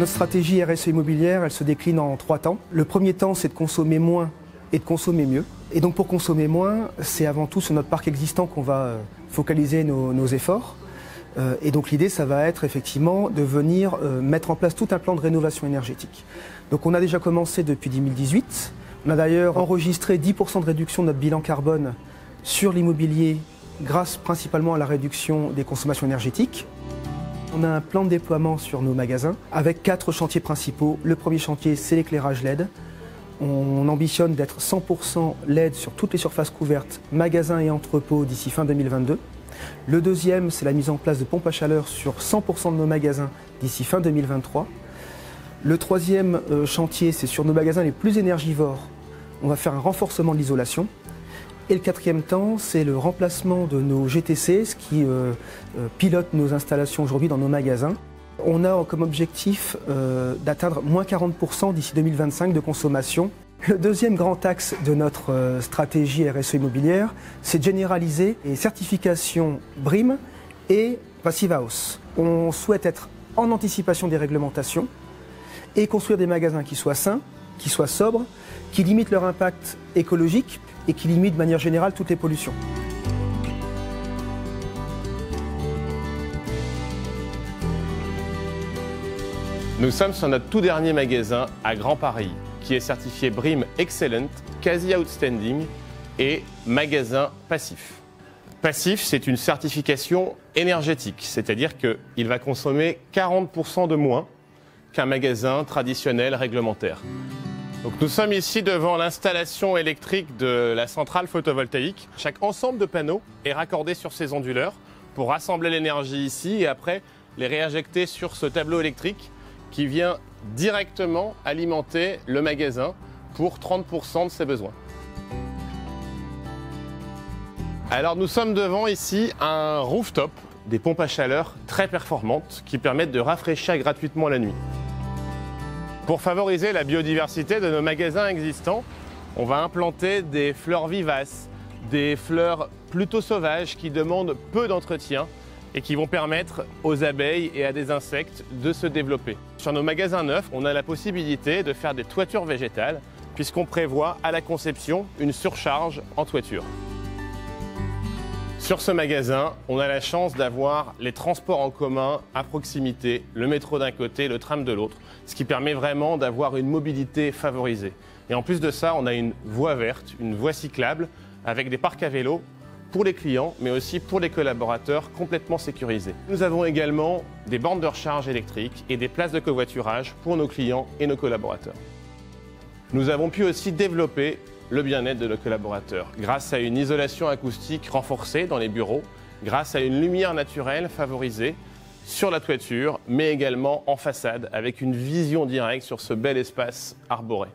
Notre stratégie RSE immobilière, elle se décline en 3 temps. Le premier temps, c'est de consommer moins et de consommer mieux. Et donc pour consommer moins, c'est avant tout sur notre parc existant qu'on va focaliser nos efforts. Et donc l'idée, ça va être effectivement de venir mettre en place tout un plan de rénovation énergétique. Donc on a déjà commencé depuis 2018. On a d'ailleurs enregistré 10% de réduction de notre bilan carbone sur l'immobilier grâce principalement à la réduction des consommations énergétiques. On a un plan de déploiement sur nos magasins avec 4 chantiers principaux. Le premier chantier, c'est l'éclairage LED. On ambitionne d'être 100% LED sur toutes les surfaces couvertes, magasins et entrepôts d'ici fin 2022. Le deuxième, c'est la mise en place de pompes à chaleur sur 100% de nos magasins d'ici fin 2023. Le troisième chantier, c'est sur nos magasins les plus énergivores. On va faire un renforcement de l'isolation. Et le quatrième temps, c'est le remplacement de nos GTC, ce qui pilote nos installations aujourd'hui dans nos magasins. On a comme objectif d'atteindre moins 40% d'ici 2025 de consommation. Le deuxième grand axe de notre stratégie RSE immobilière, c'est de généraliser les certifications BREEAM et Passive House. On souhaite être en anticipation des réglementations et construire des magasins qui soient sains, qui soient sobres, qui limitent leur impact écologique et qui limitent de manière générale toutes les pollutions. Nous sommes sur notre tout dernier magasin à Grand Paris, qui est certifié BREEAM Excellent, Quasi Outstanding et magasin passif. Passif, c'est une certification énergétique, c'est-à-dire qu'il va consommer 40% de moins qu'un magasin traditionnel réglementaire. Donc nous sommes ici devant l'installation électrique de la centrale photovoltaïque. Chaque ensemble de panneaux est raccordé sur ces onduleurs pour rassembler l'énergie ici et après les réinjecter sur ce tableau électrique qui vient directement alimenter le magasin pour 30% de ses besoins. Alors nous sommes devant ici un rooftop, des pompes à chaleur très performantes qui permettent de rafraîchir gratuitement la nuit. Pour favoriser la biodiversité de nos magasins existants, on va implanter des fleurs vivaces, des fleurs plutôt sauvages qui demandent peu d'entretien et qui vont permettre aux abeilles et à des insectes de se développer. Sur nos magasins neufs, on a la possibilité de faire des toitures végétales puisqu'on prévoit à la conception une surcharge en toiture. Sur ce magasin, on a la chance d'avoir les transports en commun à proximité, le métro d'un côté, le tram de l'autre, ce qui permet vraiment d'avoir une mobilité favorisée. Et en plus de ça, on a une voie verte, une voie cyclable avec des parcs à vélo pour les clients, mais aussi pour les collaborateurs complètement sécurisés. Nous avons également des bornes de recharge électriques et des places de covoiturage pour nos clients et nos collaborateurs. Nous avons pu aussi développer le bien-être de nos collaborateurs grâce à une isolation acoustique renforcée dans les bureaux, grâce à une lumière naturelle favorisée sur la toiture, mais également en façade avec une vision directe sur ce bel espace arboré.